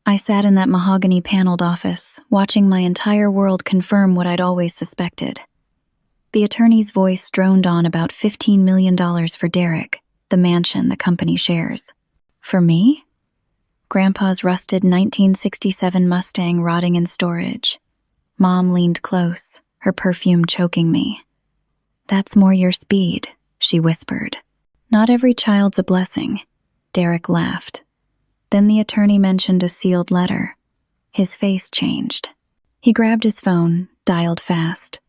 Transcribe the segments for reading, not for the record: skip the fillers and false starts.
I sat in that mahogany-paneled office, watching my entire world confirm what I'd always suspected. The attorney's voice droned on about $15 million for Derek, the mansion the company shares. For me? Grandpa's rusted 1967 Mustang rotting in storage. Mom leaned close, her perfume choking me. "That's more your speed," she whispered. "Not every child's a blessing." Derek laughed. Then the attorney mentioned a sealed letter. His face changed. He grabbed his phone, dialed fast.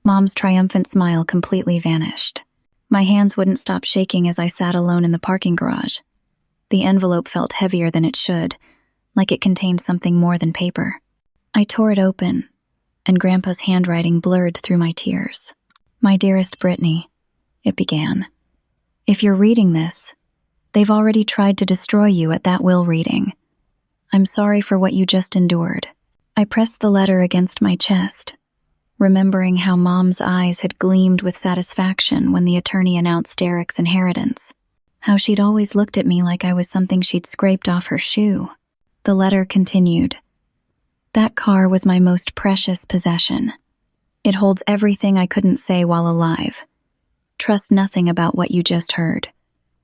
Mom's triumphant smile completely vanished. My hands wouldn't stop shaking as I sat alone in the parking garage. The envelope felt heavier than it should, like it contained something more than paper. I tore it open, and Grandpa's handwriting blurred through my tears. "My dearest Brittany," it began. "If you're reading this, they've already tried to destroy you at that will reading. I'm sorry for what you just endured." I pressed the letter against my chest, remembering how Mom's eyes had gleamed with satisfaction when the attorney announced Derek's inheritance, how she'd always looked at me like I was something she'd scraped off her shoe. The letter continued. "That car was my most precious possession. It holds everything I couldn't say while alive. Trust nothing about what you just heard.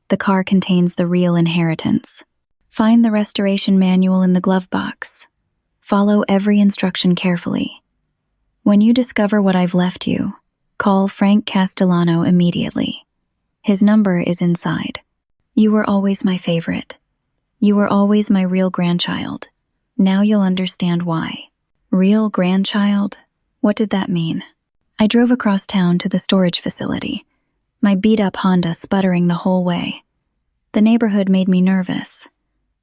The car contains the real inheritance. Find the restoration manual in the glove box. Follow every instruction carefully. When you discover what I've left you, call Frank Castellano immediately. His number is inside. You were always my favorite. You were always my real grandchild. Now you'll understand why." Real grandchild? What did that mean? I drove across town to the storage facility, my beat-up Honda sputtering the whole way. The neighborhood made me nervous.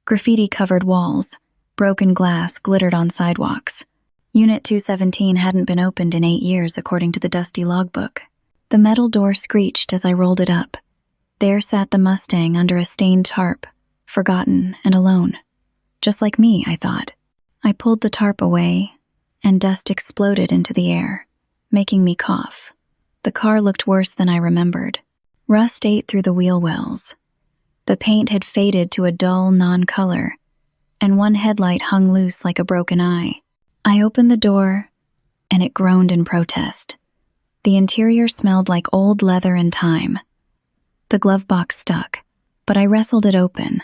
Graffiti-covered walls, broken glass glittered on sidewalks. Unit 217 hadn't been opened in 8 years, according to the dusty logbook. The metal door screeched as I rolled it up. There sat the Mustang under a stained tarp, forgotten and alone. Just like me, I thought. I pulled the tarp away, and dust exploded into the air, making me cough. The car looked worse than I remembered. Rust ate through the wheel wells. The paint had faded to a dull non-color, and one headlight hung loose like a broken eye. I opened the door, and it groaned in protest. The interior smelled like old leather and time. The glove box stuck, but I wrestled it open.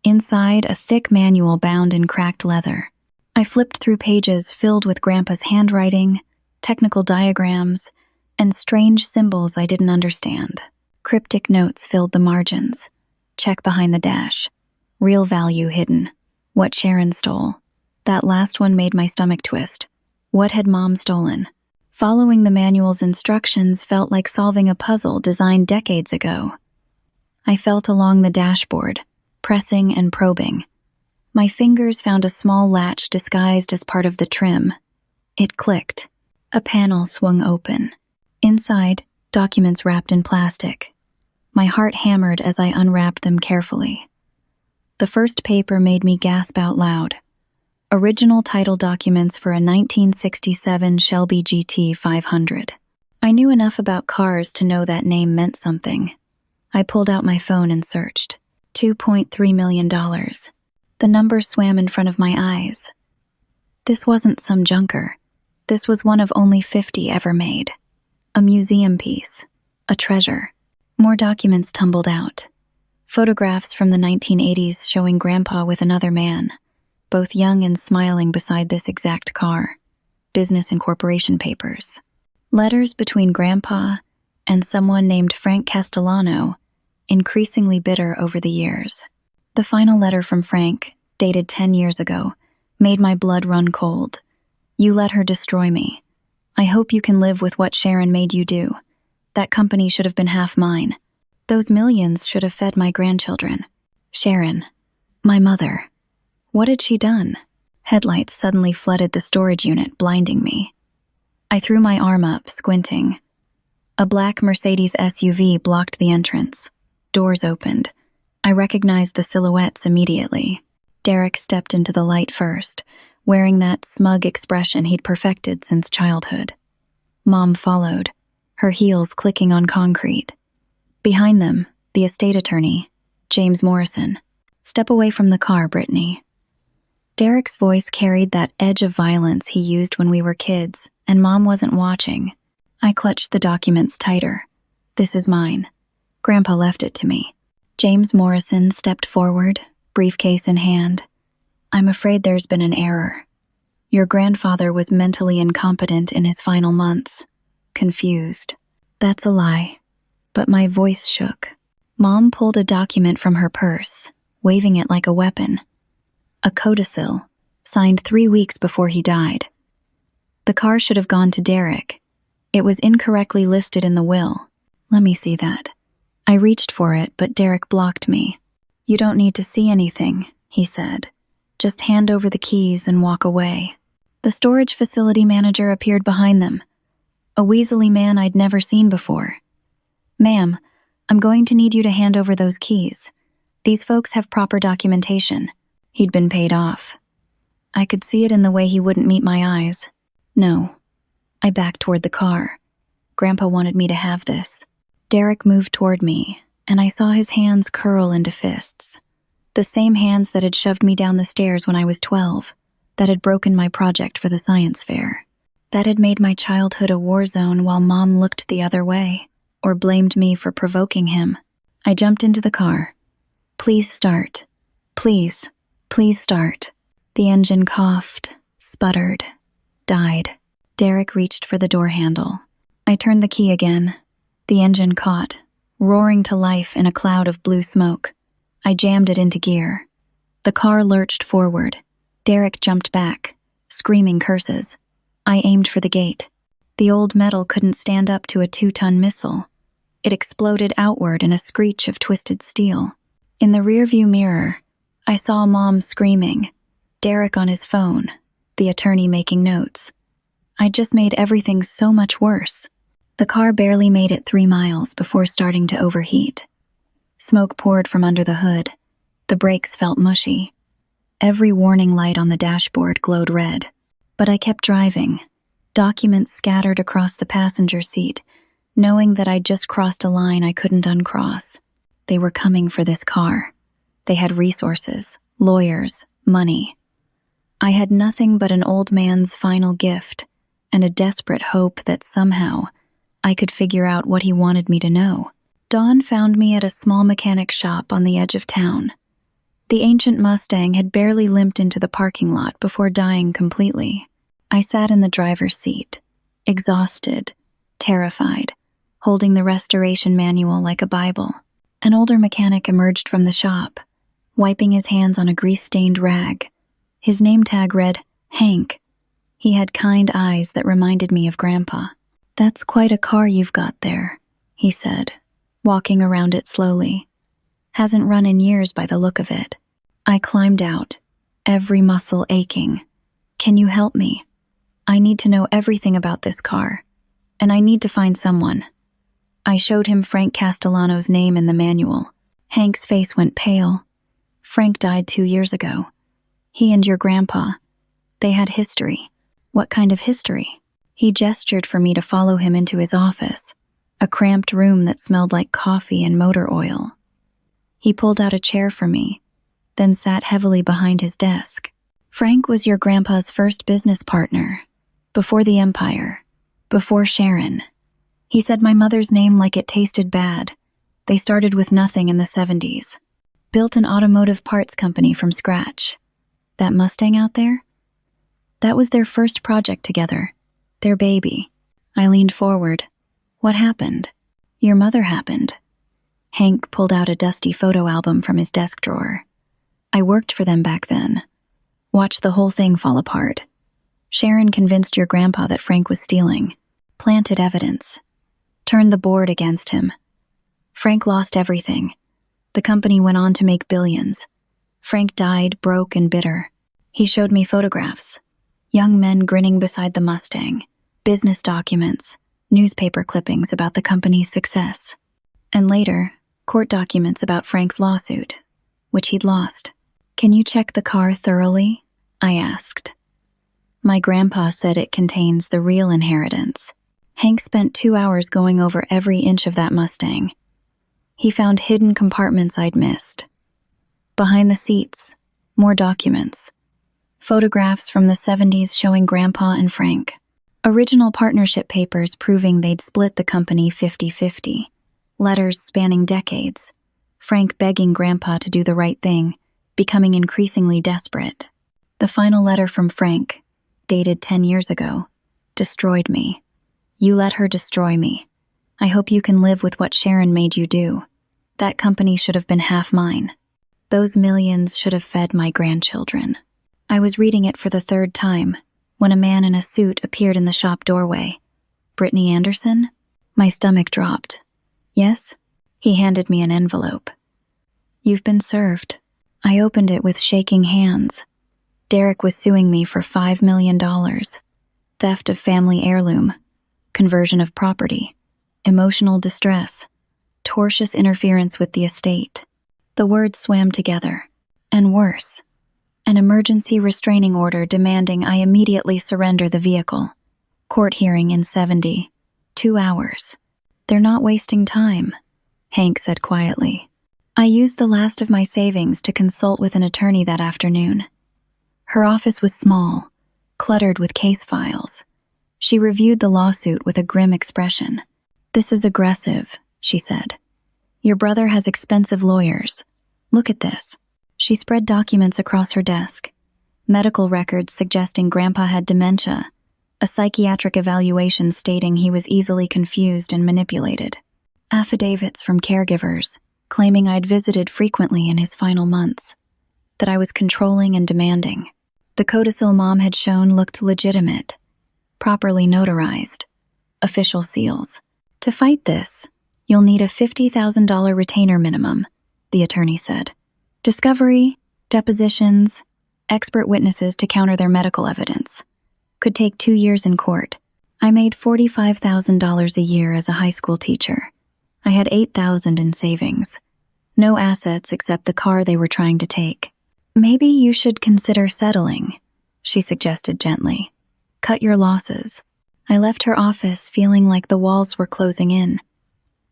Inside, a thick manual bound in cracked leather. I flipped through pages filled with Grandpa's handwriting, technical diagrams, and strange symbols I didn't understand. Cryptic notes filled the margins. Check behind the dash. Real value hidden. What Sharon stole. That last one made my stomach twist. What had Mom stolen? Following the manual's instructions felt like solving a puzzle designed decades ago. I felt along the dashboard, pressing and probing. My fingers found a small latch disguised as part of the trim. It clicked. A panel swung open. Inside, documents wrapped in plastic. My heart hammered as I unwrapped them carefully. The first paper made me gasp out loud. Original title documents for a 1967 Shelby GT 500. I knew enough about cars to know that name meant something. I pulled out my phone and searched. $2.3 million. The number swam in front of my eyes. This wasn't some junker. This was one of only 50 ever made. A museum piece. A treasure. More documents tumbled out. Photographs from the 1980s showing Grandpa with another man, both young and smiling beside this exact car. Business and corporation papers. Letters between Grandpa and someone named Frank Castellano, increasingly bitter over the years. The final letter from Frank, dated 10 years ago, made my blood run cold. "You let her destroy me. I hope you can live with what Sharon made you do. That company should have been half mine. Those millions should have fed my grandchildren. Sharon, my mother. What had she done?" Headlights suddenly flooded the storage unit, blinding me. I threw my arm up, squinting. A black Mercedes SUV blocked the entrance. Doors opened. I recognized the silhouettes immediately. Derek stepped into the light first, wearing that smug expression he'd perfected since childhood. Mom followed, her heels clicking on concrete. Behind them, the estate attorney, James Morrison. "Step away from the car, Brittany." Derek's voice carried that edge of violence he used when we were kids, and Mom wasn't watching. I clutched the documents tighter. "This is mine. Grandpa left it to me." James Morrison stepped forward, briefcase in hand. "I'm afraid there's been an error. Your grandfather was mentally incompetent in his final months. Confused." "That's a lie." But my voice shook. Mom pulled a document from her purse, waving it like a weapon. A codicil, signed 3 weeks before he died. The car should have gone to Derek. It was incorrectly listed in the will. "Let me see that." I reached for it, but Derek blocked me. "You don't need to see anything," he said. "Just hand over the keys and walk away." The storage facility manager appeared behind them, a weaselly man I'd never seen before. "Ma'am, I'm going to need you to hand over those keys. These folks have proper documentation." He'd been paid off. I could see it in the way he wouldn't meet my eyes. "No." I backed toward the car. "Grandpa wanted me to have this." Derek moved toward me, and I saw his hands curl into fists. The same hands that had shoved me down the stairs when I was 12, that had broken my project for the science fair, that had made my childhood a war zone while Mom looked the other way, or blamed me for provoking him. I jumped into the car. "Please start. Please. Please start." The engine coughed, sputtered, died. Derek reached for the door handle. I turned the key again. The engine caught, roaring to life in a cloud of blue smoke. I jammed it into gear. The car lurched forward. Derek jumped back, screaming curses. I aimed for the gate. The old metal couldn't stand up to a 2-ton missile. It exploded outward in a screech of twisted steel. In the rearview mirror, I saw Mom screaming, Derek on his phone, the attorney making notes. I'd just made everything so much worse. The car barely made it 3 miles before starting to overheat. Smoke poured from under the hood. The brakes felt mushy. Every warning light on the dashboard glowed red. But I kept driving, documents scattered across the passenger seat, knowing that I'd just crossed a line I couldn't uncross. They were coming for this car. They had resources, lawyers, money. I had nothing but an old man's final gift and a desperate hope that somehow I could figure out what he wanted me to know. Dawn found me at a small mechanic shop on the edge of town. The ancient Mustang had barely limped into the parking lot before dying completely. I sat in the driver's seat, exhausted, terrified, holding the restoration manual like a Bible. An older mechanic emerged from the shop, wiping his hands on a grease-stained rag. His name tag read, Hank. He had kind eyes that reminded me of Grandpa. "That's quite a car you've got there," he said, walking around it slowly. "Hasn't run in years by the look of it." I climbed out, every muscle aching. "Can you help me? I need to know everything about this car, and I need to find someone." I showed him Frank Castellano's name in the manual. Hank's face went pale. "Frank died 2 years ago. He and your grandpa, they had history." "What kind of history?" He gestured for me to follow him into his office, a cramped room that smelled like coffee and motor oil. He pulled out a chair for me, then sat heavily behind his desk. "Frank was your grandpa's first business partner, before the Empire, before Sharon. He said my mother's name like it tasted bad. They started with nothing in the 70s. Built an automotive parts company from scratch. That Mustang out there? That was their first project together. Their baby." I leaned forward. "What happened?" "Your mother happened." Hank pulled out a dusty photo album from his desk drawer. "I worked for them back then. Watched the whole thing fall apart. Sharon convinced your grandpa that Frank was stealing. Planted evidence. Turned the board against him. Frank lost everything. The company went on to make billions. Frank died broke and bitter. He showed me photographs. Young men grinning beside the Mustang. Business documents. Newspaper clippings about the company's success. And later, court documents about Frank's lawsuit, which he'd lost. "Can you check the car thoroughly?" I asked. My grandpa said it contains the real inheritance. Hank spent 2 hours going over every inch of that Mustang. He found hidden compartments I'd missed. Behind the seats, more documents. Photographs from the 70s showing Grandpa and Frank. Original partnership papers proving they'd split the company 50-50. Letters spanning decades. Frank begging Grandpa to do the right thing, becoming increasingly desperate. The final letter from Frank, dated 10 years ago, destroyed me. You let her destroy me. I hope you can live with what Sharon made you do. That company should have been half mine. Those millions should have fed my grandchildren. I was reading it for the third time when a man in a suit appeared in the shop doorway. Brittany Anderson? My stomach dropped. Yes? He handed me an envelope. You've been served. I opened it with shaking hands. Derek was suing me for $5 million. Theft of family heirloom. Conversion of property. Emotional distress. Tortious interference with the estate. The words swam together. And worse. An emergency restraining order demanding I immediately surrender the vehicle. Court hearing in 72 hours. They're not wasting time, Hank said quietly. I used the last of my savings to consult with an attorney that afternoon. Her office was small, cluttered with case files. She reviewed the lawsuit with a grim expression. This is aggressive, she said. Your brother has expensive lawyers. Look at this. She spread documents across her desk. Medical records suggesting Grandpa had dementia. A psychiatric evaluation stating he was easily confused and manipulated. Affidavits from caregivers claiming I'd visited frequently in his final months. That I was controlling and demanding. The codicil Mom had shown looked legitimate. Properly notarized. Official seals. To fight this, you'll need a $50,000 retainer minimum, the attorney said. Discovery, depositions, expert witnesses to counter their medical evidence. Could take 2 years in court. I made $45,000 a year as a high school teacher. I had $8,000 in savings. No assets except the car they were trying to take. Maybe you should consider settling, she suggested gently. Cut your losses. I left her office feeling like the walls were closing in.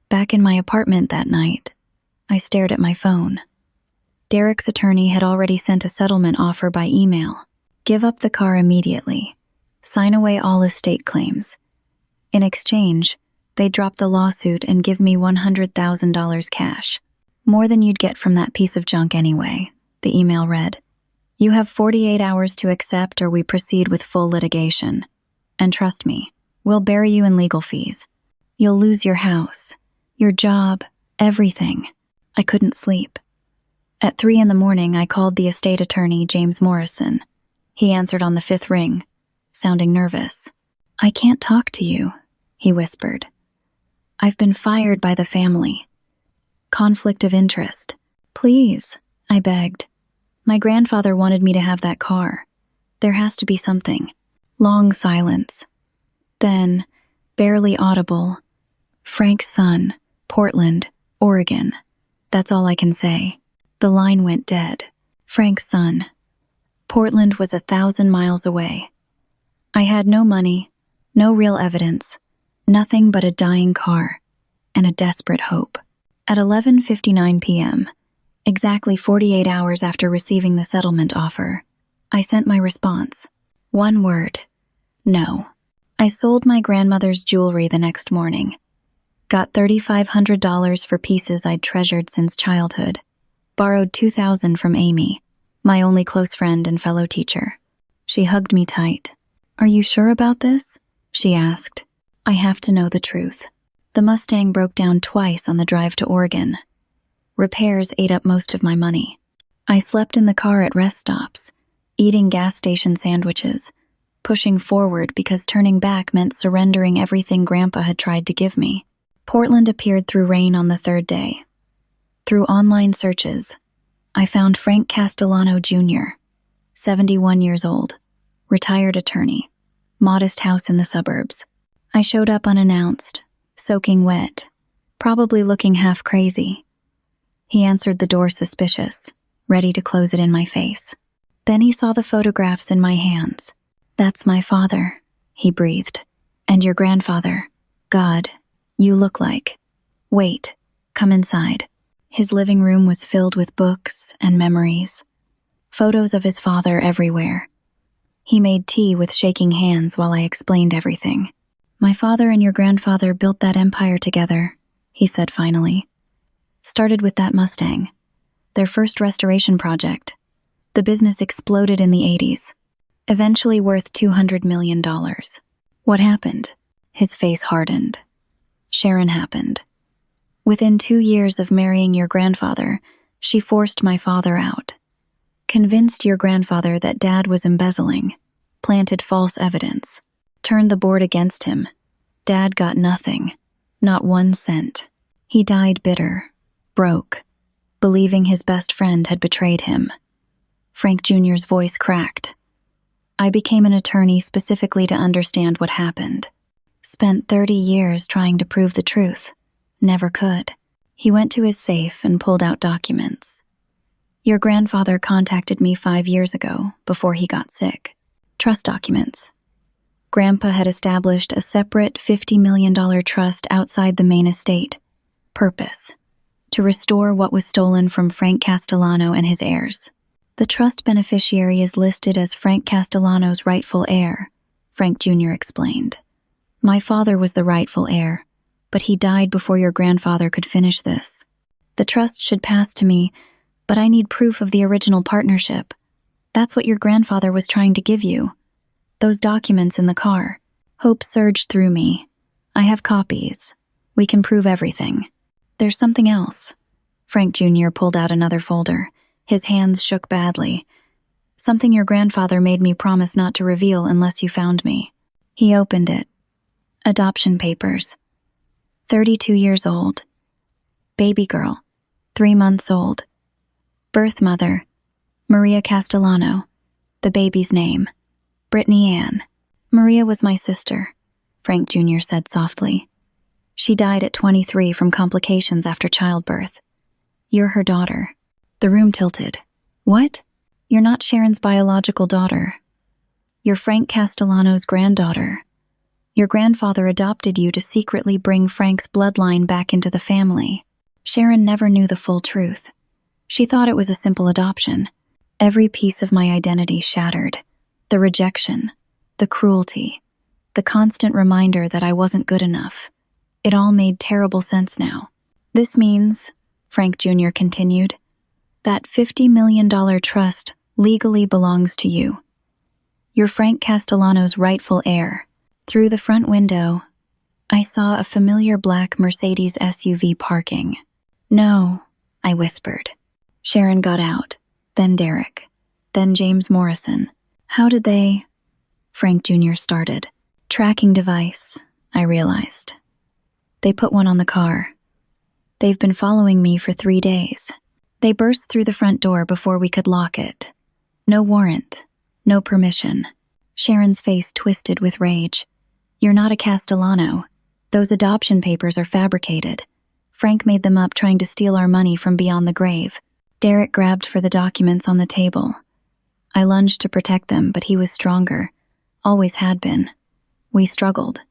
Back in my apartment that night, I stared at my phone. Derek's attorney had already sent a settlement offer by email. Give up the car immediately. Sign away all estate claims. In exchange, they'd drop the lawsuit and give me $100,000 cash. More than you'd get from that piece of junk anyway, the email read. You have 48 hours to accept or we proceed with full litigation. And trust me, we'll bury you in legal fees. You'll lose your house, your job, everything. I couldn't sleep. At 3 a.m, I called the estate attorney, James Morrison. He answered on the 5th ring, sounding nervous. I can't talk to you, he whispered. I've been fired by the family. Conflict of interest. Please, I begged. My grandfather wanted me to have that car. There has to be something. Long silence. Then, barely audible, Frank's son, Portland, Oregon. That's all I can say. The line went dead. Frank's son. Portland was 1,000 miles away. I had no money, no real evidence, nothing but a dying car, and a desperate hope. At 11:59 p.m., exactly 48 hours after receiving the settlement offer, I sent my response. One word. No. I sold my grandmother's jewelry the next morning. Got $3,500 for pieces I'd treasured since childhood. Borrowed $2,000 from Amy, my only close friend and fellow teacher. She hugged me tight. Are you sure about this? She asked. I have to know the truth. The Mustang broke down twice on the drive to Oregon. Repairs ate up most of my money. I slept in the car at rest stops, eating gas station sandwiches, pushing forward because turning back meant surrendering everything Grandpa had tried to give me. Portland appeared through rain on the 3rd day. Through online searches, I found Frank Castellano Jr., 71 years old, retired attorney, modest house in the suburbs. I showed up unannounced, soaking wet, probably looking half crazy. He answered the door suspicious, ready to close it in my face. Then he saw the photographs in my hands. That's my father, he breathed. And your grandfather. God, you look like. Wait, come inside. His living room was filled with books and memories. Photos of his father everywhere, He made tea with shaking hands while I explained everything. My father and your grandfather built that empire together, he said finally. Started with that Mustang, their first restoration project. The business exploded in the 80s, eventually worth $200 million. What happened? His face hardened. Sharon happened. Within 2 years of marrying your grandfather, she forced my father out. Convinced your grandfather that Dad was embezzling, planted false evidence, turned the board against him. Dad got nothing, not 1 cent. He died bitter, broke, believing his best friend had betrayed him. Frank Jr.'s voice cracked. I became an attorney specifically to understand what happened. Spent 30 years trying to prove the truth. Never could. He went to his safe and pulled out documents. Your grandfather contacted me 5 years ago, before he got sick. Trust documents. Grandpa had established a separate $50 million trust outside the main estate. Purpose: to restore what was stolen from Frank Castellano and his heirs. The trust beneficiary is listed as Frank Castellano's rightful heir, Frank Jr. explained. My father was the rightful heir, but he died before your grandfather could finish this. The trust should pass to me, but I need proof of the original partnership. That's what your grandfather was trying to give you. Those documents in the car. Hope surged through me. I have copies. We can prove everything. There's something else. Frank Jr. pulled out another folder. His hands shook badly. Something your grandfather made me promise not to reveal unless you found me. He opened it. Adoption papers. 32 years old. Baby girl. 3 months old. Birth mother, Maria Castellano. The baby's name, Brittany Ann. Maria was my sister, Frank Jr. said softly. She died at 23 from complications after childbirth. You're her daughter. The room tilted. What? You're not Sharon's biological daughter. You're Frank Castellano's granddaughter. Your grandfather adopted you to secretly bring Frank's bloodline back into the family. Sharon never knew the full truth. She thought it was a simple adoption. Every piece of my identity shattered. The rejection, the cruelty, the constant reminder that I wasn't good enough. It all made terrible sense now. This means, Frank Jr. continued, that $50 million trust legally belongs to you. You're Frank Castellano's rightful heir. Through the front window, I saw a familiar black Mercedes SUV parking. No, I whispered. Sharon got out, then Derek, then James Morrison. How did they? Frank Jr. started. Tracking device, I realized. They put one on the car. They've been following me for 3 days. They burst through the front door before we could lock it. No warrant, no permission. Sharon's face twisted with rage. You're not a Castellano. Those adoption papers are fabricated. Frank made them up trying to steal our money from beyond the grave. Derek grabbed for the documents on the table. I lunged to protect them, but he was stronger. Always had been. We struggled.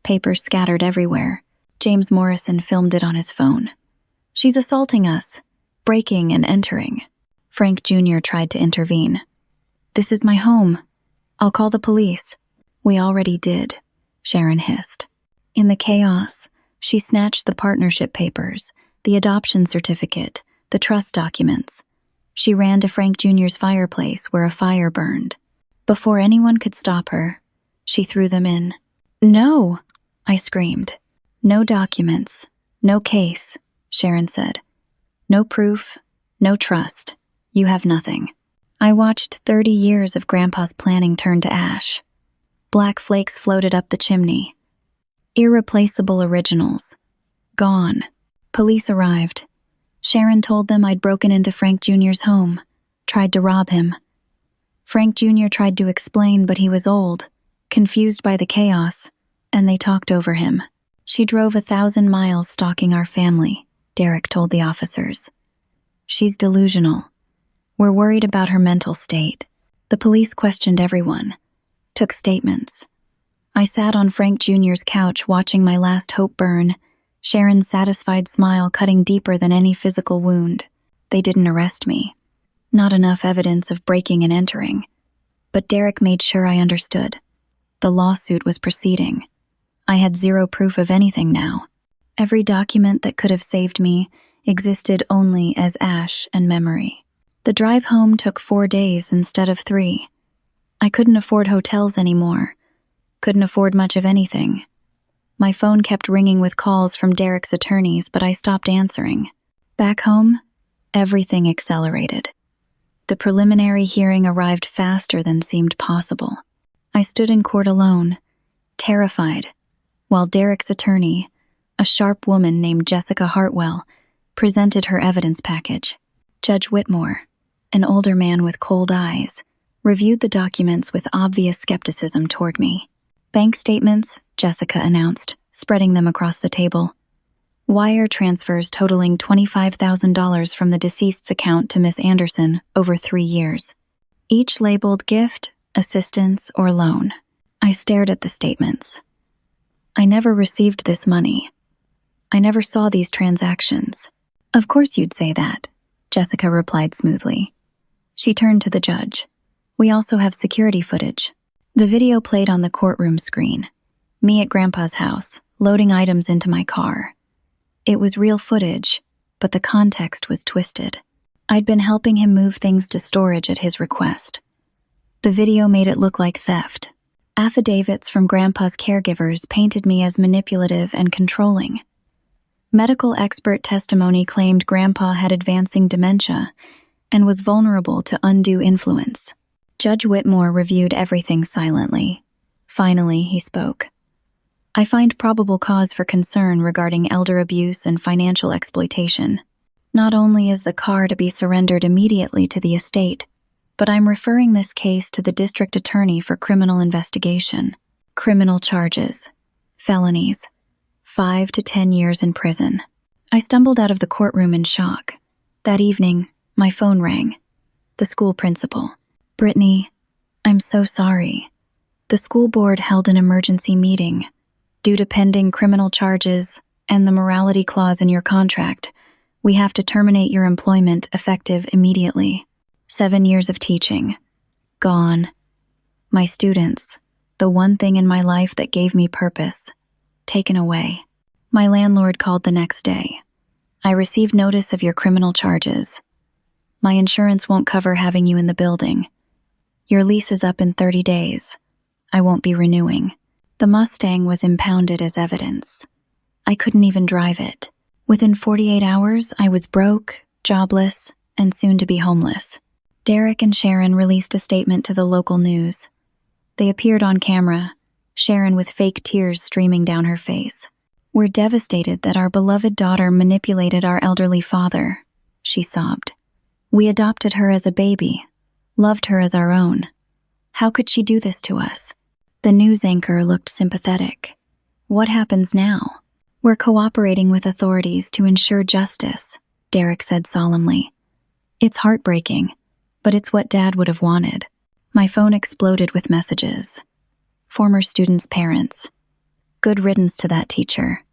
Papers scattered everywhere. James Morrison filmed it on his phone. She's assaulting us, breaking and entering. Frank Jr. tried to intervene. This is my home. I'll call the police. We already did, Sharon hissed. In the chaos, she snatched the partnership papers, the adoption certificate, the trust documents. She ran to Frank Jr.'s fireplace where a fire burned. Before anyone could stop her, she threw them in. No, I screamed. No documents, no case, Sharon said. No proof, no trust. You have nothing. I watched 30 years of Grandpa's planning turn to ash. Black flakes floated up the chimney. Irreplaceable originals. Gone. Police arrived. Sharon told them I'd broken into Frank Jr.'s home, tried to rob him. Frank Jr. tried to explain, but he was old, confused by the chaos, and they talked over him. She drove 1,000 miles stalking our family, Derek told the officers. She's delusional. We're worried about her mental state. The police questioned everyone, took statements. I sat on Frank Jr.'s couch watching my last hope burn, Sharon's satisfied smile cutting deeper than any physical wound. They didn't arrest me. Not enough evidence of breaking and entering. But Derek made sure I understood. The lawsuit was proceeding. I had zero proof of anything now. Every document that could have saved me existed only as ash and memory. The drive home took 4 days instead of 3. I couldn't afford hotels anymore. Couldn't afford much of anything. My phone kept ringing with calls from Derek's attorneys, but I stopped answering. Back home, everything accelerated. The preliminary hearing arrived faster than seemed possible. I stood in court alone, terrified, while Derek's attorney, a sharp woman named Jessica Hartwell, presented her evidence package. Judge Whitmore, an older man with cold eyes, reviewed the documents with obvious skepticism toward me. Bank statements, Jessica announced, spreading them across the table. Wire transfers totaling $25,000 from the deceased's account to Miss Anderson over 3 years. Each labeled gift, assistance, or loan. I stared at the statements. I never received this money. I never saw these transactions. Of course you'd say that, Jessica replied smoothly. She turned to the judge. We also have security footage. The video played on the courtroom screen. Me at Grandpa's house, loading items into my car. It was real footage, but the context was twisted. I'd been helping him move things to storage at his request. The video made it look like theft. Affidavits from Grandpa's caregivers painted me as manipulative and controlling. Medical expert testimony claimed Grandpa had advancing dementia and was vulnerable to undue influence. Judge Whitmore reviewed everything silently. Finally, he spoke. I find probable cause for concern regarding elder abuse and financial exploitation. Not only is the car to be surrendered immediately to the estate, but I'm referring this case to the district attorney for criminal investigation. Criminal charges. Felonies. 5 to 10 years in prison. I stumbled out of the courtroom in shock. That evening, my phone rang. The school principal. Brittany, I'm so sorry. The school board held an emergency meeting. Due to pending criminal charges and the morality clause in your contract, we have to terminate your employment effective immediately. 7 years of teaching. Gone. My students, the one thing in my life that gave me purpose, taken away. My landlord called the next day. I received notice of your criminal charges. My insurance won't cover having you in the building. Your lease is up in 30 days. I won't be renewing. The Mustang was impounded as evidence. I couldn't even drive it. Within 48 hours, I was broke, jobless, and soon to be homeless. Derek and Sharon released a statement to the local news. They appeared on camera, Sharon with fake tears streaming down her face. We're devastated that our beloved daughter manipulated our elderly father, she sobbed. We adopted her as a baby, loved her as our own. How could she do this to us? The news anchor looked sympathetic. What happens now? We're cooperating with authorities to ensure justice, Derek said solemnly. It's heartbreaking, but it's what Dad would have wanted. My phone exploded with messages. Former students' parents. Good riddance to that teacher.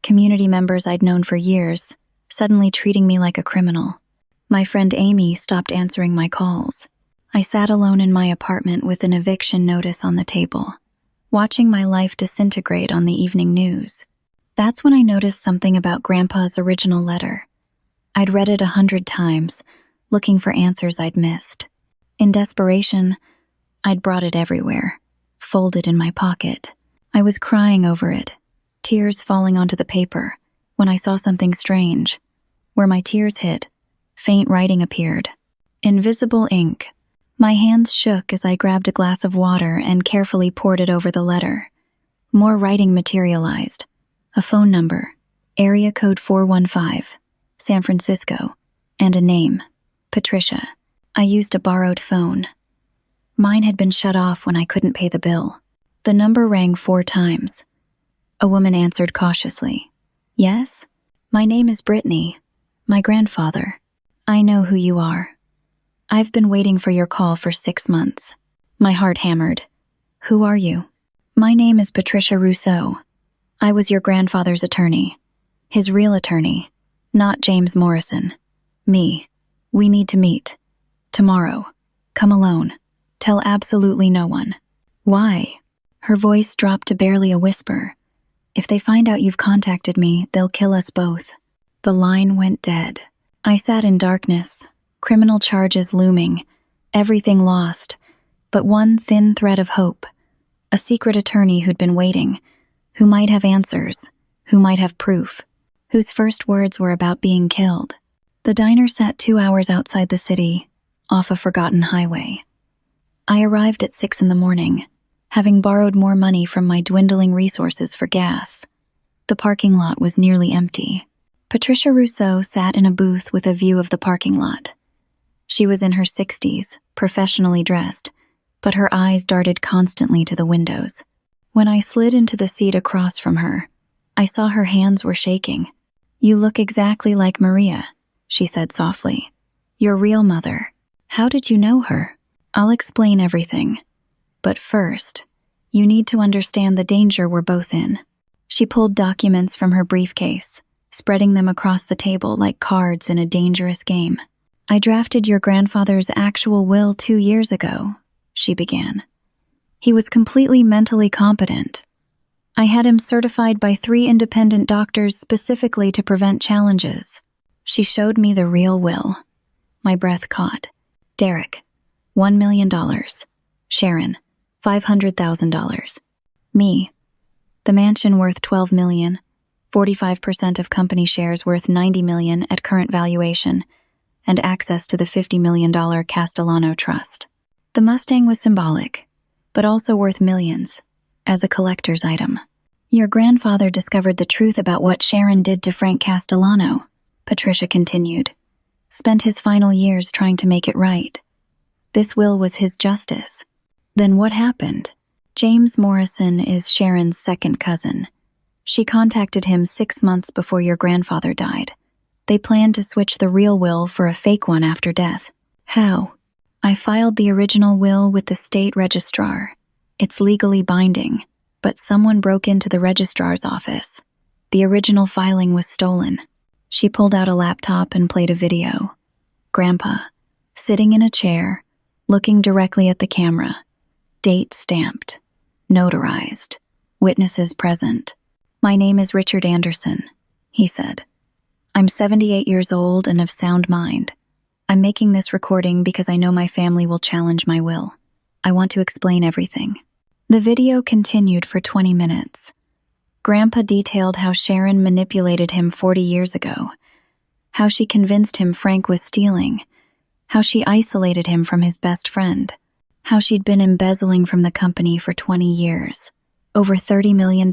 Community members I'd known for years, suddenly treating me like a criminal. My friend Amy stopped answering my calls. I sat alone in my apartment with an eviction notice on the table, watching my life disintegrate on the evening news. That's when I noticed something about Grandpa's original letter. I'd read it 100 times, looking for answers I'd missed. In desperation, I'd brought it everywhere, folded in my pocket. I was crying over it, tears falling onto the paper, when I saw something strange. Where my tears hit, faint writing appeared. Invisible ink. My hands shook as I grabbed a glass of water and carefully poured it over the letter. More writing materialized. A phone number, area code 415, San Francisco, and a name, Patricia. I used a borrowed phone. Mine had been shut off when I couldn't pay the bill. The number rang 4 times. A woman answered cautiously. Yes? My name is Brittany, my grandfather. I know who you are. I've been waiting for your call for 6 months. My heart hammered. Who are you? My name is Patricia Rousseau. I was your grandfather's attorney. His real attorney, not James Morrison. Me. We need to meet. Tomorrow. Come alone. Tell absolutely no one. Why? Her voice dropped to barely a whisper. If they find out you've contacted me, they'll kill us both. The line went dead. I sat in darkness, criminal charges looming, everything lost, but one thin thread of hope. A secret attorney who'd been waiting, who might have answers, who might have proof, whose first words were about being killed. The diner sat 2 hours outside the city, off a forgotten highway. I arrived at 6 in the morning, having borrowed more money from my dwindling resources for gas. The parking lot was nearly empty. Patricia Rousseau sat in a booth with a view of the parking lot. She was in her 60s, professionally dressed, but her eyes darted constantly to the windows. When I slid into the seat across from her, I saw her hands were shaking. "You look exactly like Maria," she said softly. "Your real mother. How did you know her?" "I'll explain everything. But first, you need to understand the danger we're both in." She pulled documents from her briefcase, spreading them across the table like cards in a dangerous game. "I drafted your grandfather's actual will 2 years ago," she began. "He was completely mentally competent. I had him certified by 3 independent doctors specifically to prevent challenges." She showed me the real will. My breath caught. Derek, $1 million. Sharon, $500,000. Me, the mansion worth $12 million, 45% of company shares worth $90 million at current valuation, and access to the $50 million Castellano Trust. The Mustang was symbolic, but also worth millions, as a collector's item. "Your grandfather discovered the truth about what Sharon did to Frank Castellano," Patricia continued. "Spent his final years trying to make it right. This will was his justice." "Then what happened?" "James Morrison is Sharon's second cousin. She contacted him 6 months before your grandfather died. They planned to switch the real will for a fake one after death." "How?" "I filed the original will with the state registrar. It's legally binding, but someone broke into the registrar's office. The original filing was stolen." She pulled out a laptop and played a video. Grandpa, sitting in a chair, looking directly at the camera. Date stamped. Notarized. Witnesses present. "My name is Richard Anderson," he said. "I'm 78 years old and of sound mind. I'm making this recording because I know my family will challenge my will. I want to explain everything." The video continued for 20 minutes. Grandpa detailed how Sharon manipulated him 40 years ago, how she convinced him Frank was stealing, how she isolated him from his best friend, how she'd been embezzling from the company for 20 years, over $30 million,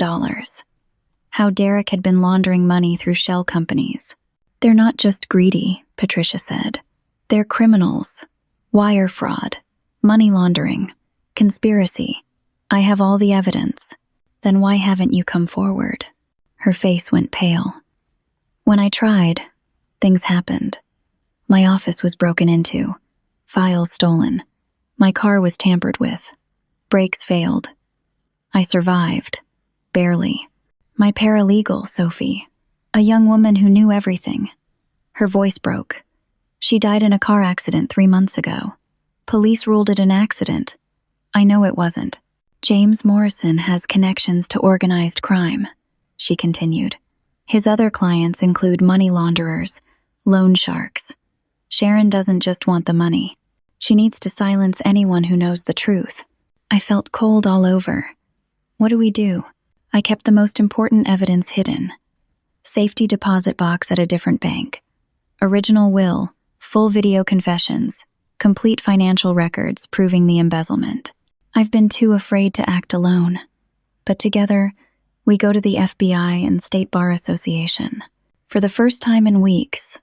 how Derek had been laundering money through shell companies. "They're not just greedy," Patricia said. "They're criminals. Wire fraud, money laundering, conspiracy. I have all the evidence." "Then why haven't you come forward?" Her face went pale. "When I tried, things happened. My office was broken into, files stolen. My car was tampered with. Brakes failed. I survived. Barely. My paralegal, Sophie, a young woman who knew everything. Her voice broke. She died in a car accident 3 months ago. Police ruled it an accident. I know it wasn't. James Morrison has connections to organized crime," she continued. "His other clients include money launderers, loan sharks. Sharon doesn't just want the money. She needs to silence anyone who knows the truth." I felt cold all over. What do we do? I kept the most important evidence hidden. Safety deposit box at a different bank. Original will, full video confessions, complete financial records proving the embezzlement. I've been too afraid to act alone. But together, we go to the FBI and State Bar Association. For the first time in weeks,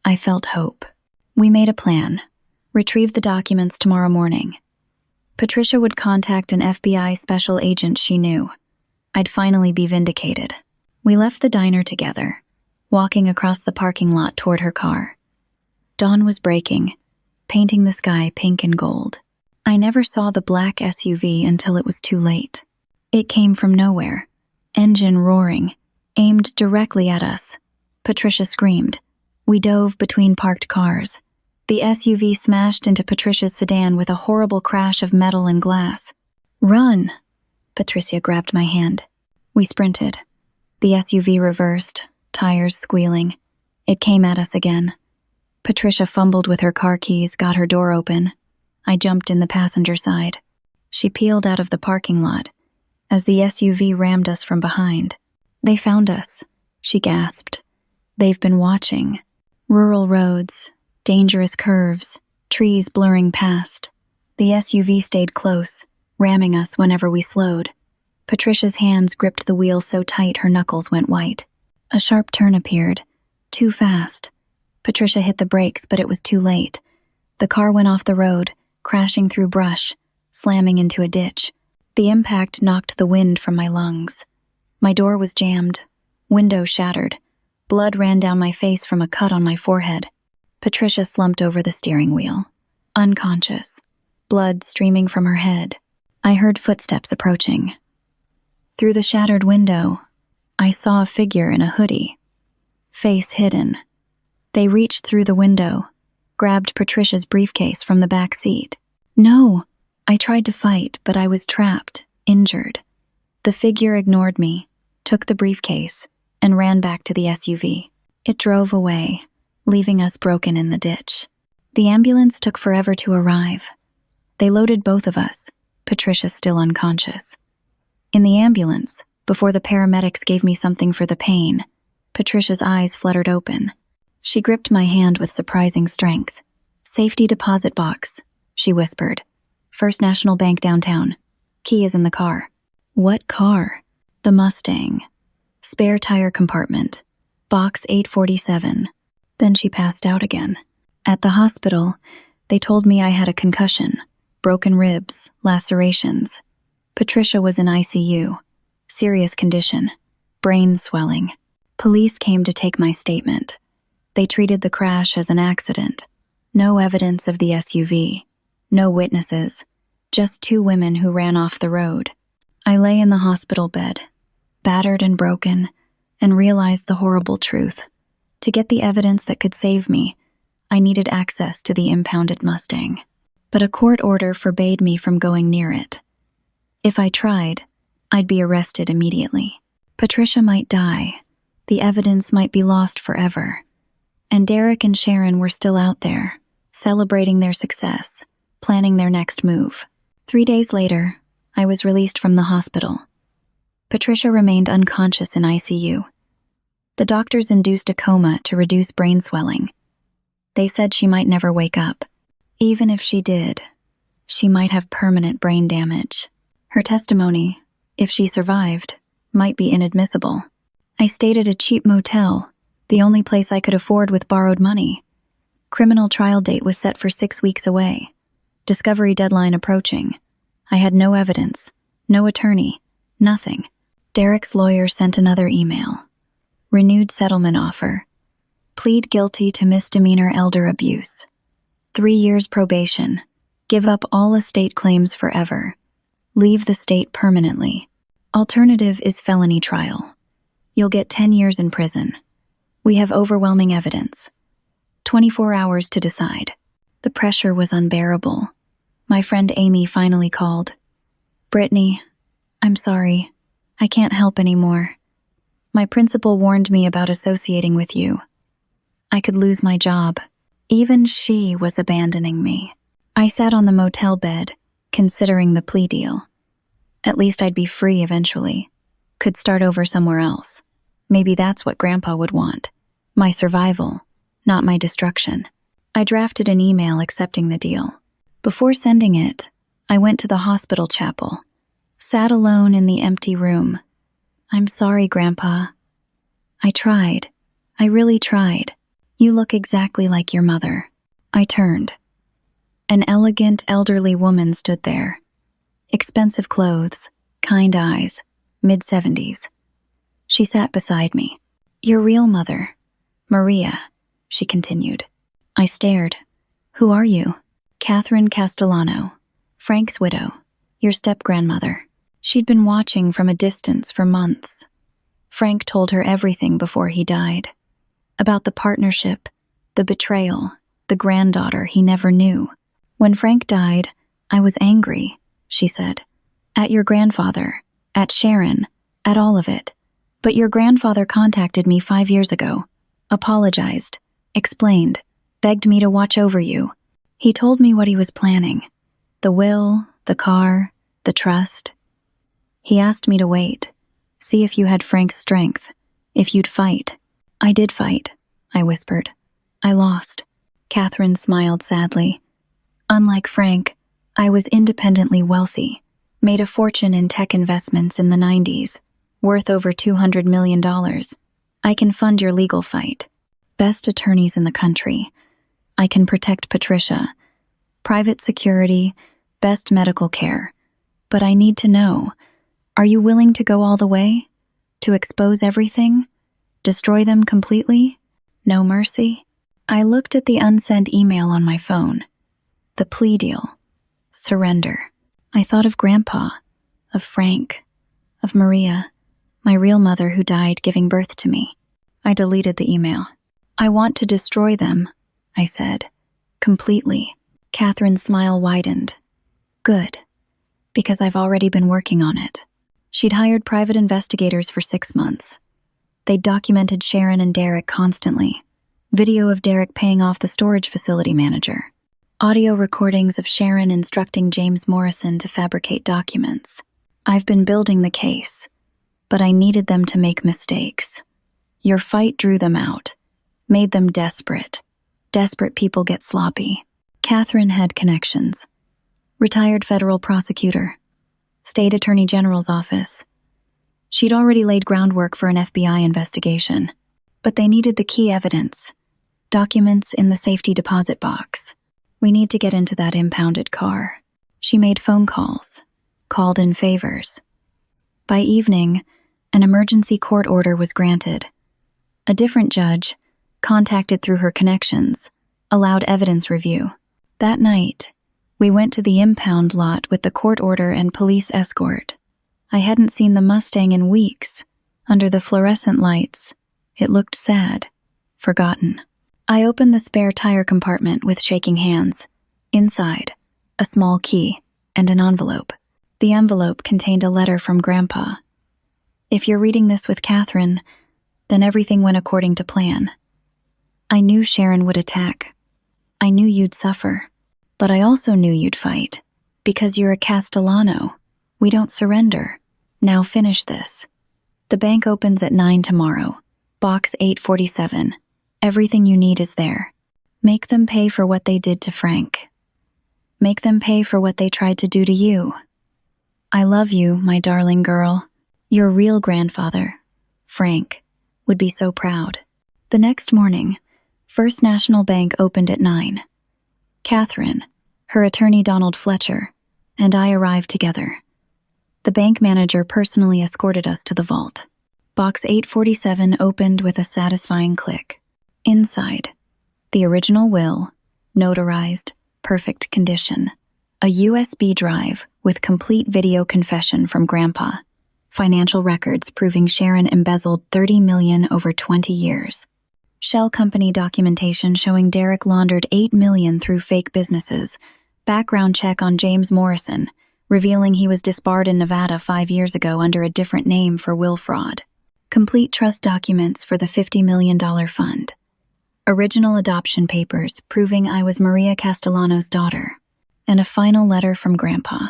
I felt hope. We made a plan. Retrieve the documents tomorrow morning. Patricia would contact an FBI special agent she knew. I'd finally be vindicated. We left the diner together, walking across the parking lot toward her car. Dawn was breaking, painting the sky pink and gold. I never saw the black SUV until it was too late. It came from nowhere, engine roaring, aimed directly at us. Patricia screamed. We dove between parked cars. The SUV smashed into Patricia's sedan with a horrible crash of metal and glass. "Run!" Patricia grabbed my hand. We sprinted. The SUV reversed, tires squealing. It came at us again. Patricia fumbled with her car keys, got her door open. I jumped in the passenger side. She peeled out of the parking lot as the SUV rammed us from behind. "They found us," she gasped. "They've been watching." Rural roads, dangerous curves, trees blurring past. The SUV stayed close, ramming us whenever we slowed. Patricia's hands gripped the wheel so tight her knuckles went white. A sharp turn appeared. Too fast. Patricia hit the brakes, but it was too late. The car went off the road, crashing through brush, slamming into a ditch. The impact knocked the wind from my lungs. My door was jammed, window shattered. Blood ran down my face from a cut on my forehead. Patricia slumped over the steering wheel, unconscious, blood streaming from her head. I heard footsteps approaching. Through the shattered window, I saw a figure in a hoodie, face hidden. They reached through the window, grabbed Patricia's briefcase from the back seat. "No!" I tried to fight, but I was trapped, injured. The figure ignored me, took the briefcase, and ran back to the SUV. It drove away, leaving us broken in the ditch. The ambulance took forever to arrive. They loaded both of us, Patricia still unconscious. In the ambulance, before the paramedics gave me something for the pain, Patricia's eyes fluttered open. She gripped my hand with surprising strength. "Safety deposit box," she whispered. "First National Bank downtown. Key is in the car." "What car?" "The Mustang. Spare tire compartment. Box 847. Then she passed out again. At the hospital, they told me I had a concussion, broken ribs, lacerations. Patricia was in ICU. Serious condition. Brain swelling. Police came to take my statement. They treated the crash as an accident. No evidence of the SUV. No witnesses. Just two women who ran off the road. I lay in the hospital bed, battered and broken, and realized the horrible truth. To get the evidence that could save me, I needed access to the impounded Mustang. But a court order forbade me from going near it. If I tried, I'd be arrested immediately. Patricia might die. The evidence might be lost forever. And Derek and Sharon were still out there, celebrating their success, planning their next move. 3 days later, I was released from the hospital. Patricia remained unconscious in ICU. The doctors induced a coma to reduce brain swelling. They said she might never wake up. Even if she did, she might have permanent brain damage. Her testimony, if she survived, might be inadmissible. I stayed at a cheap motel, the only place I could afford with borrowed money. Criminal trial date was set for 6 weeks away. Discovery deadline approaching. I had no evidence, no attorney, nothing. Derek's lawyer sent another email. Renewed settlement offer. Plead guilty to misdemeanor elder abuse. 3 years probation. Give up all estate claims forever. Leave the state permanently. Alternative is felony trial. You'll get 10 years in prison. We have overwhelming evidence. 24 hours to decide. The pressure was unbearable. My friend Amy finally called. "Brittany, I'm sorry. I can't help anymore. My principal warned me about associating with you. I could lose my job. Even she was abandoning me." I sat on the motel bed, considering the plea deal. At least I'd be free eventually. Could start over somewhere else. Maybe that's what Grandpa would want. My survival, not my destruction. I drafted an email accepting the deal. Before sending it, I went to the hospital chapel. Sat alone in the empty room. "I'm sorry, Grandpa. I tried. I really tried. You look exactly like your mother." I turned. An elegant, elderly woman stood there. Expensive clothes, kind eyes, mid-70s. She sat beside me. "Your real mother, Maria," she continued. I stared. "Who are you?" "Catherine Castellano, Frank's widow, your step-grandmother." She'd been watching from a distance for months. Frank told her everything before he died. About the partnership, the betrayal, the granddaughter he never knew. When Frank died, I was angry, she said. At your grandfather, at Sharon, at all of it. But your grandfather contacted me 5 years ago, apologized, explained, begged me to watch over you. He told me what he was planning. The will, the car, the trust. He asked me to wait, see if you had Frank's strength, if you'd fight. I did fight, I whispered. I lost. Catherine smiled sadly. Unlike Frank, I was independently wealthy, made a fortune in tech investments in the 90s, worth over $200 million. I can fund your legal fight. Best attorneys in the country. I can protect Patricia. Private security, best medical care. But I need to know, are you willing to go all the way? To expose everything? Destroy them completely? No mercy? I looked at the unsent email on my phone. The plea deal. Surrender. I thought of Grandpa, of Frank, of Maria, my real mother who died giving birth to me. I deleted the email. I want to destroy them, I said. Completely. Catherine's smile widened. Good. Because I've already been working on it. She'd hired private investigators for 6 months. They documented Sharon and Derek constantly. Video of Derek paying off the storage facility manager. Audio recordings of Sharon instructing James Morrison to fabricate documents. I've been building the case, but I needed them to make mistakes. Your fight drew them out, made them desperate. Desperate people get sloppy. Catherine had connections. Retired federal prosecutor. State Attorney General's office. She'd already laid groundwork for an FBI investigation, but they needed the key evidence. Documents in the safety deposit box. We need to get into that impounded car. She made phone calls, called in favors. By evening, an emergency court order was granted. A different judge, contacted through her connections, allowed evidence review. That night, we went to the impound lot with the court order and police escort. I hadn't seen the Mustang in weeks. Under the fluorescent lights, it looked sad, forgotten. I opened the spare tire compartment with shaking hands. Inside, a small key and an envelope. The envelope contained a letter from Grandpa. If you're reading this with Catherine, then everything went according to plan. I knew Sharon would attack. I knew you'd suffer. But I also knew you'd fight. Because you're a Castellano. We don't surrender. Now finish this. The bank opens at 9 tomorrow. Box 847. Everything you need is there. Make them pay for what they did to Frank. Make them pay for what they tried to do to you. I love you, my darling girl. Your real grandfather, Frank, would be so proud. The next morning, First National Bank opened at 9. Catherine, her attorney Donald Fletcher, and I arrived together. The bank manager personally escorted us to the vault. Box 847 opened with a satisfying click. Inside, the original will, notarized, perfect condition. A USB drive with complete video confession from Grandpa. Financial records proving Sharon embezzled $30 million over 20 years. Shell company documentation showing Derek laundered $8 million through fake businesses. Background check on James Morrison, revealing he was disbarred in Nevada 5 years ago under a different name for will fraud. Complete trust documents for the $50 million fund. Original adoption papers proving I was Maria Castellano's daughter. And a final letter from Grandpa.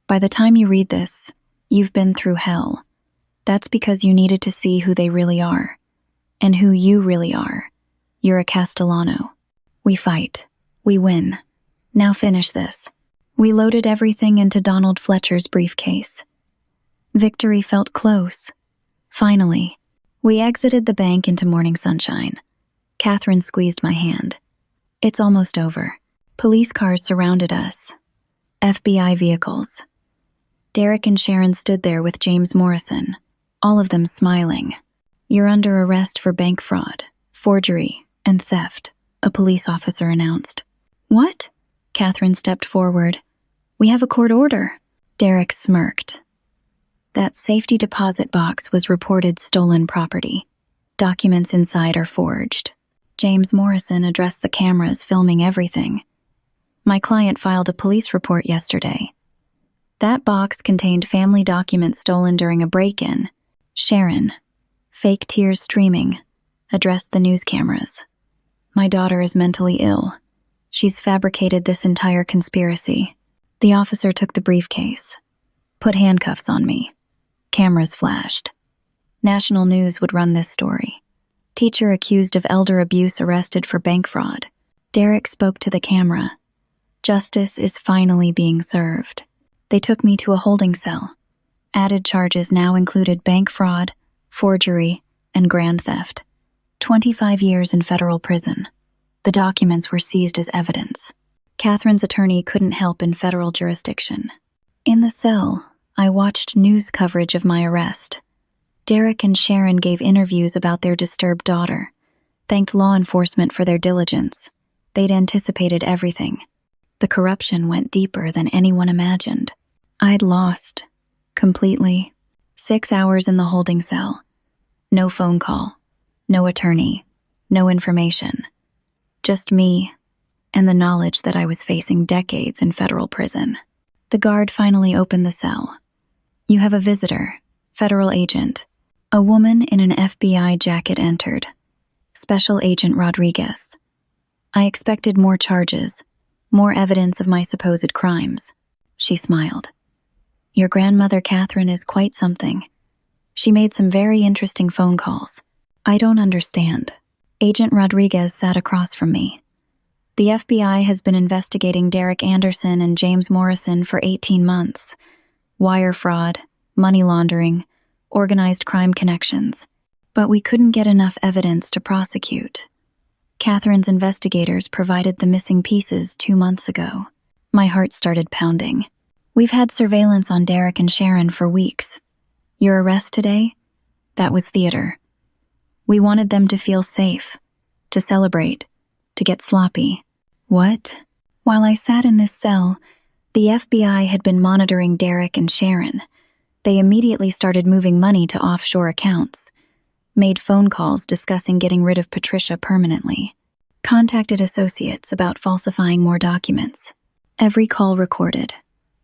By the time you read this, you've been through hell. That's because you needed to see who they really are. And who you really are. You're a Castellano. We fight. We win. Now finish this. We loaded everything into Donald Fletcher's briefcase. Victory felt close. Finally, we exited the bank into morning sunshine. Catherine squeezed my hand. It's almost over. Police cars surrounded us. FBI vehicles. Derek and Sharon stood there with James Morrison, all of them smiling. You're under arrest for bank fraud, forgery, and theft, a police officer announced. What? Catherine stepped forward. We have a court order. Derek smirked. That safety deposit box was reported stolen property. Documents inside are forged. James Morrison addressed the cameras filming everything. My client filed a police report yesterday. That box contained family documents stolen during a break-in. Sharon, fake tears streaming, addressed the news cameras. My daughter is mentally ill. She's fabricated this entire conspiracy. The officer took the briefcase, put handcuffs on me. Cameras flashed. National news would run this story. Teacher accused of elder abuse arrested for bank fraud. Derek spoke to the camera. Justice is finally being served. They took me to a holding cell. Added charges now included bank fraud, forgery, and grand theft. 25 years in federal prison. The documents were seized as evidence. Catherine's attorney couldn't help in federal jurisdiction. In the cell, I watched news coverage of my arrest. Derek and Sharon gave interviews about their disturbed daughter, thanked law enforcement for their diligence. They'd anticipated everything. The corruption went deeper than anyone imagined. I'd lost. Completely. 6 hours in the holding cell. No phone call. No attorney. No information. Just me, and the knowledge that I was facing decades in federal prison. The guard finally opened the cell. "You have a visitor, federal agent." A woman in an FBI jacket entered. Special Agent Rodriguez. I expected more charges, more evidence of my supposed crimes. She smiled. "Your grandmother, Catherine, is quite something. She made some very interesting phone calls." "I don't understand." Agent Rodriguez sat across from me. "The FBI has been investigating Derek Anderson and James Morrison for 18 months. Wire fraud, money laundering, organized crime connections. But we couldn't get enough evidence to prosecute. Catherine's investigators provided the missing pieces 2 months ago." My heart started pounding. "We've had surveillance on Derek and Sharon for weeks. Your arrest today? That was theater. We wanted them to feel safe, to celebrate, to get sloppy." "What?" While I sat in this cell, the FBI had been monitoring Derek and Sharon. They immediately started moving money to offshore accounts, made phone calls discussing getting rid of Patricia permanently, contacted associates about falsifying more documents. "Every call recorded,"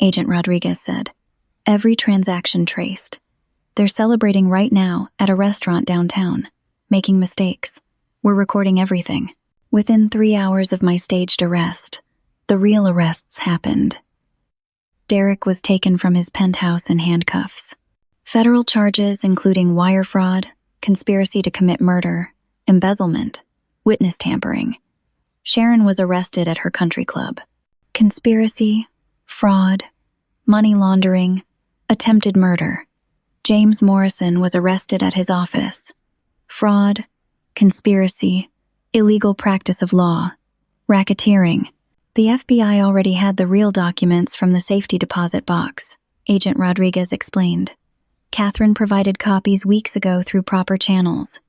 Agent Rodriguez said. "Every transaction traced. They're celebrating right now at a restaurant downtown, making mistakes. We're recording everything." Within 3 hours of my staged arrest, the real arrests happened. Derek was taken from his penthouse in handcuffs. Federal charges including wire fraud, conspiracy to commit murder, embezzlement, witness tampering. Sharon was arrested at her country club. Conspiracy, fraud, money laundering, attempted murder. James Morrison was arrested at his office. Fraud, conspiracy, illegal practice of law, racketeering. The FBI already had the real documents from the safety deposit box, Agent Rodriguez explained. Catherine provided copies weeks ago through proper channels.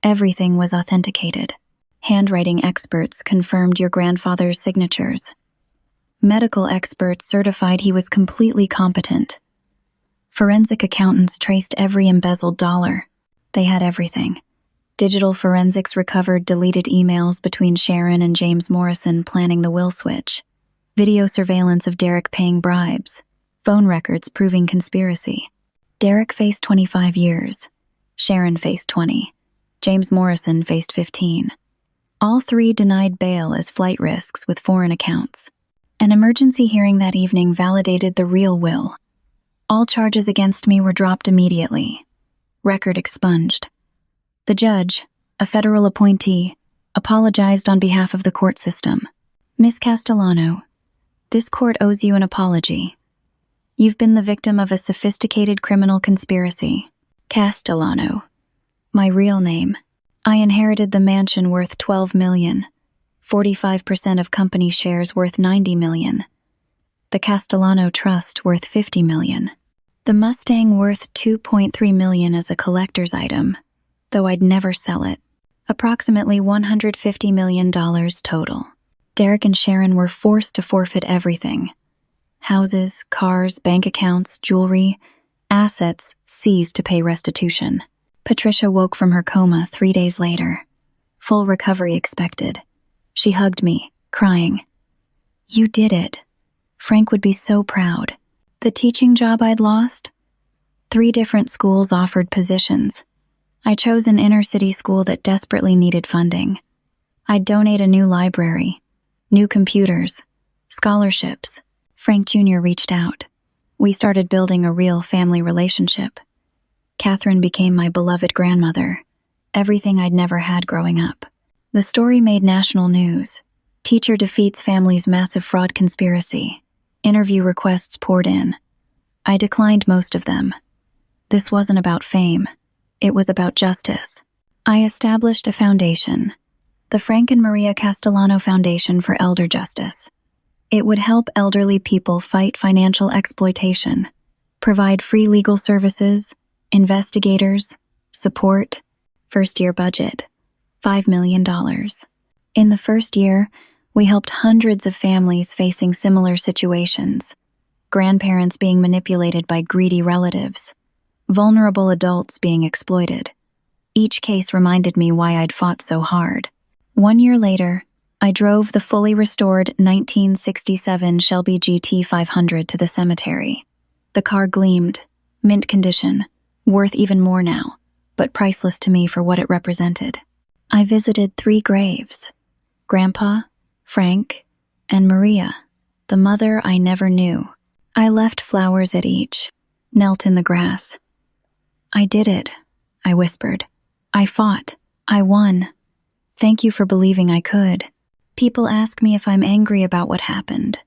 Everything was authenticated. Handwriting experts confirmed your grandfather's signatures. Medical experts certified he was completely competent. Forensic accountants traced every embezzled dollar. They had everything. Digital forensics recovered deleted emails between Sharon and James Morrison planning the will switch. Video surveillance of Derek paying bribes. Phone records proving conspiracy. Derek faced 25 years. Sharon faced 20. James Morrison faced 15. All three denied bail as flight risks with foreign accounts. An emergency hearing that evening validated the real will. All charges against me were dropped immediately. Record expunged. The judge, a federal appointee, apologized on behalf of the court system. "Miss Castellano, this court owes you an apology. You've been the victim of a sophisticated criminal conspiracy." Castellano, my real name. I inherited the mansion worth $12 million, 45% of company shares worth $90 million. The Castellano Trust worth $50 million. The Mustang worth $2.3 million as a collector's item, though I'd never sell it. Approximately $150 million total. Derek and Sharon were forced to forfeit everything. Houses, cars, bank accounts, jewelry, assets seized to pay restitution. Patricia woke from her coma 3 days later. Full recovery expected. She hugged me, crying. "You did it. Frank would be so proud." The teaching job I'd lost? 3 different schools offered positions. I chose an inner-city school that desperately needed funding. I'd donate a new library, new computers, scholarships. Frank Jr. reached out. We started building a real family relationship. Catherine became my beloved grandmother, everything I'd never had growing up. The story made national news. Teacher defeats family's massive fraud conspiracy. Interview requests poured in. I declined most of them. This wasn't about fame. It was about justice. I established a foundation, the Frank and Maria Castellano Foundation for Elder Justice. It would help elderly people fight financial exploitation, provide free legal services, investigators, support. First-year budget, $5 million. In the first year, we helped hundreds of families facing similar situations. Grandparents being manipulated by greedy relatives, vulnerable adults being exploited. Each case reminded me why I'd fought so hard. 1 year later, I drove the fully restored 1967 Shelby GT 500 to the cemetery. The car gleamed, mint condition, worth even more now, but priceless to me for what it represented. I visited 3 graves: Grandpa, Frank, and Maria, the mother I never knew. I left flowers at each, knelt in the grass. "I did it," I whispered. "I fought. I won. Thank you for believing I could." People ask me if I'm angry about what happened,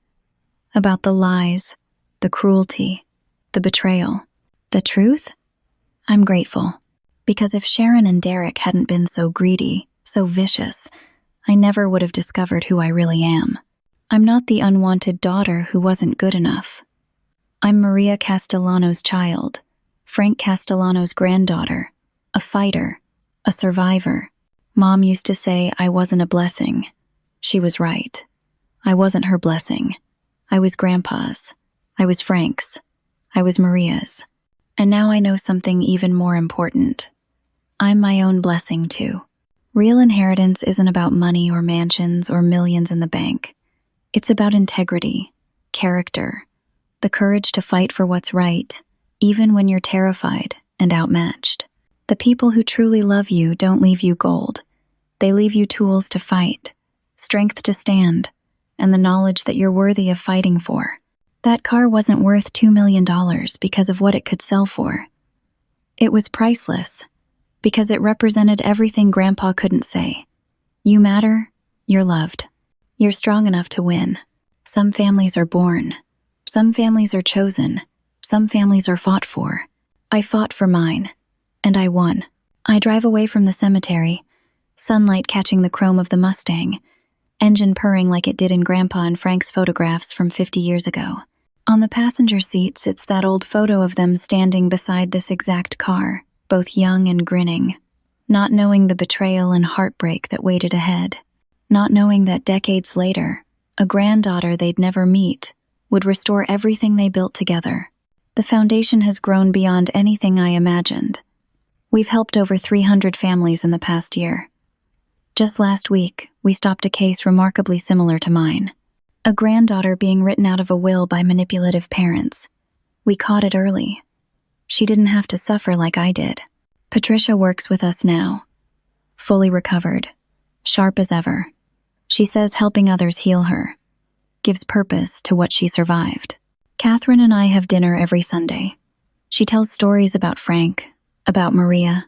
about the lies, the cruelty, the betrayal. The truth? I'm grateful, because if Sharon and Derek hadn't been so greedy, so vicious, I never would have discovered who I really am. I'm not the unwanted daughter who wasn't good enough. I'm Maria Castellano's child, Frank Castellano's granddaughter, a fighter, a survivor. Mom used to say I wasn't a blessing. She was right. I wasn't her blessing. I was Grandpa's. I was Frank's. I was Maria's. And now I know something even more important. I'm my own blessing too. Real inheritance isn't about money or mansions or millions in the bank. It's about integrity, character, the courage to fight for what's right, even when you're terrified and outmatched. The people who truly love you don't leave you gold. They leave you tools to fight, strength to stand, and the knowledge that you're worthy of fighting for. That car wasn't worth $2 million because of what it could sell for. It was priceless because it represented everything Grandpa couldn't say. You matter, you're loved. You're strong enough to win. Some families are born. Some families are chosen. Some families are fought for. I fought for mine, and I won. I drive away from the cemetery, sunlight catching the chrome of the Mustang, engine purring like it did in Grandpa and Frank's photographs from 50 years ago. On the passenger seat sits that old photo of them standing beside this exact car, both young and grinning, not knowing the betrayal and heartbreak that waited ahead, not knowing that decades later, a granddaughter they'd never meet would restore everything they built together. The foundation has grown beyond anything I imagined. We've helped over 300 families in the past year. Just last week, we stopped a case remarkably similar to mine. A granddaughter being written out of a will by manipulative parents. We caught it early. She didn't have to suffer like I did. Patricia works with us now, fully recovered, sharp as ever. She says helping others heal her, gives purpose to what she survived. Catherine and I have dinner every Sunday. She tells stories about Frank, about Maria.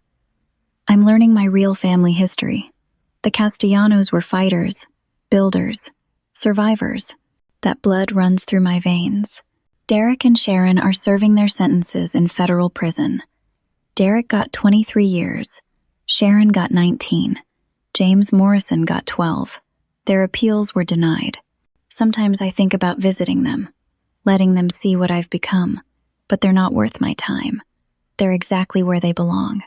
I'm learning my real family history. The Castellanos were fighters, builders, survivors. That blood runs through my veins. Derek and Sharon are serving their sentences in federal prison. Derek got 23 years. Sharon got 19. James Morrison got 12. Their appeals were denied. Sometimes I think about visiting them, letting them see what I've become, but they're not worth my time. They're exactly where they belong.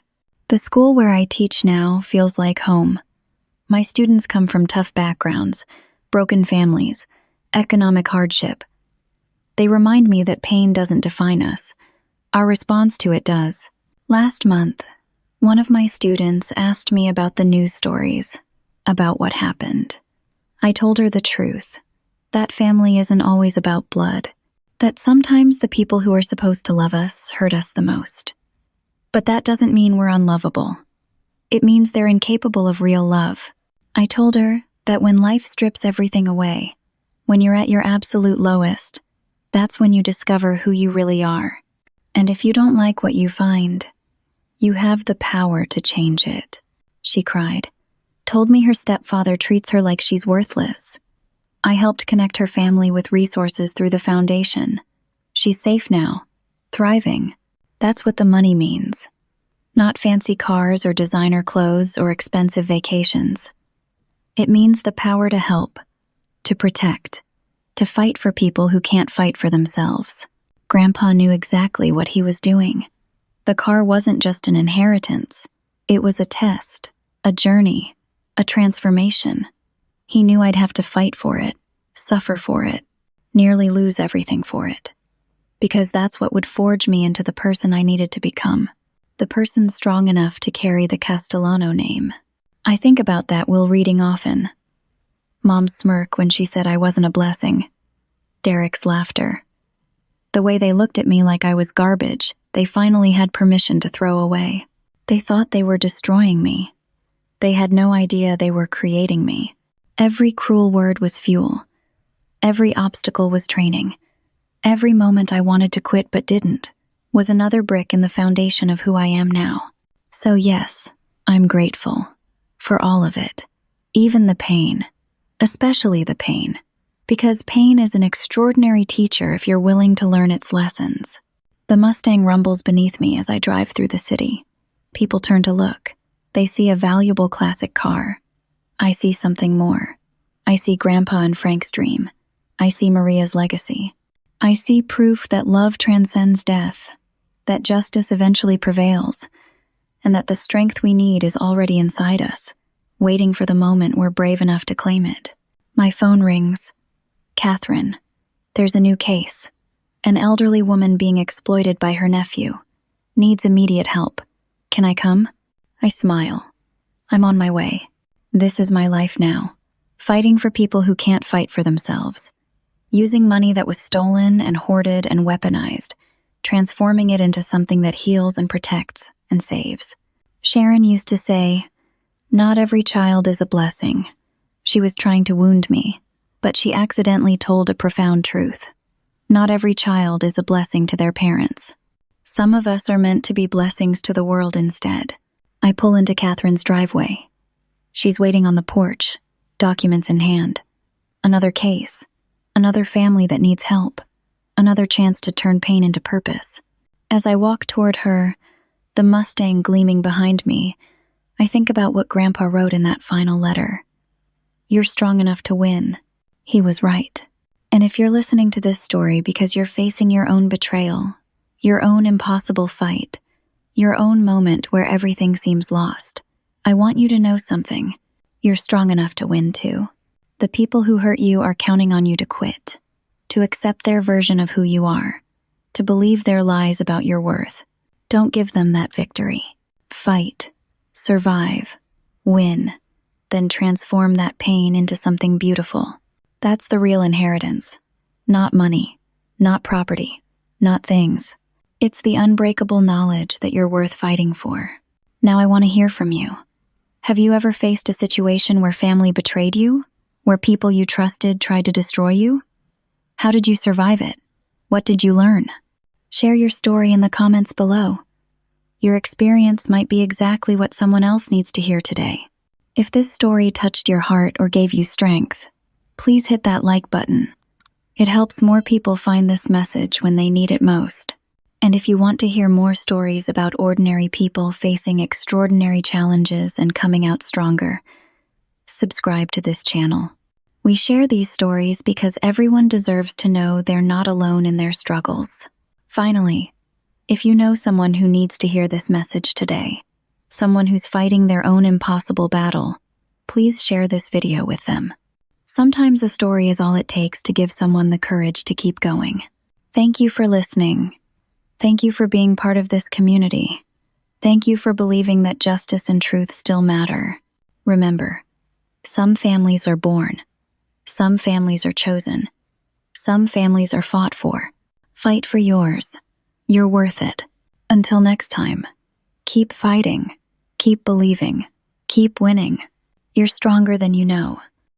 The school where I teach now feels like home. My students come from tough backgrounds, broken families, economic hardship. They remind me that pain doesn't define us. Our response to it does. Last month, one of my students asked me about the news stories. about what happened. I told her the truth. That family isn't always about blood. That sometimes the people who are supposed to love us hurt us the most. But that doesn't mean we're unlovable. It means they're incapable of real love. I told her that when life strips everything away, when you're at your absolute lowest, that's when you discover who you really are. And if you don't like what you find, you have the power to change it. She cried, told me her stepfather treats her like she's worthless. I helped connect her family with resources through the foundation. She's safe now, thriving. That's what the money means. Not fancy cars or designer clothes or expensive vacations. It means the power to help, to protect, to fight for people who can't fight for themselves. Grandpa knew exactly what he was doing. The car wasn't just an inheritance. It was a test, a journey, a transformation. He knew I'd have to fight for it, suffer for it, nearly lose everything for it. Because that's what would forge me into the person I needed to become. The person strong enough to carry the Castellano name. I think about that while reading often. Mom's smirk when she said I wasn't a blessing. Derek's laughter. The way they looked at me like I was garbage, they finally had permission to throw away. They thought they were destroying me. They had no idea they were creating me. Every cruel word was fuel. Every obstacle was training. Every moment I wanted to quit but didn't was another brick in the foundation of who I am now. So yes, I'm grateful. For all of it. Even the pain. Especially the pain. Because pain is an extraordinary teacher if you're willing to learn its lessons. The Mustang rumbles beneath me as I drive through the city. People turn to look. They see a valuable classic car. I see something more. I see Grandpa and Frank's dream. I see Maria's legacy. I see proof that love transcends death, that justice eventually prevails, and that the strength we need is already inside us, waiting for the moment we're brave enough to claim it. My phone rings. Catherine, there's a new case. An elderly woman being exploited by her nephew. Needs immediate help. Can I come? I smile. I'm on my way. This is my life now. Fighting for people who can't fight for themselves. Using money that was stolen and hoarded and weaponized, transforming it into something that heals and protects and saves. Sharon used to say, "Not every child is a blessing." She was trying to wound me, but she accidentally told a profound truth. Not every child is a blessing to their parents. Some of us are meant to be blessings to the world instead. I pull into Catherine's driveway. She's waiting on the porch, documents in hand. Another case. Another family that needs help. Another chance to turn pain into purpose. As I walk toward her, the Mustang gleaming behind me, I think about what Grandpa wrote in that final letter. You're strong enough to win. He was right. And if you're listening to this story because you're facing your own betrayal, your own impossible fight, your own moment where everything seems lost, I want you to know something. You're strong enough to win too. The people who hurt you are counting on you to quit, to accept their version of who you are, to believe their lies about your worth. Don't give them that victory. Fight, survive, win, then transform that pain into something beautiful. That's the real inheritance. Not money, not property, not things. It's the unbreakable knowledge that you're worth fighting for. Now I want to hear from you. Have you ever faced a situation where family betrayed you? Where people you trusted tried to destroy you? How did you survive it? What did you learn? Share your story in the comments below. Your experience might be exactly what someone else needs to hear today. If this story touched your heart or gave you strength, please hit that like button. It helps more people find this message when they need it most. And if you want to hear more stories about ordinary people facing extraordinary challenges and coming out stronger, subscribe to this channel. We share these stories because everyone deserves to know they're not alone in their struggles. Finally, if you know someone who needs to hear this message today, someone who's fighting their own impossible battle, please share this video with them. Sometimes a story is all it takes to give someone the courage to keep going. Thank you for listening. Thank you for being part of this community. Thank you for believing that justice and truth still matter. Remember, Some families are born. Some families are chosen. Some families are fought for. Fight for yours. You're worth it. Until next time, keep fighting. Keep believing. Keep winning. You're stronger than you know.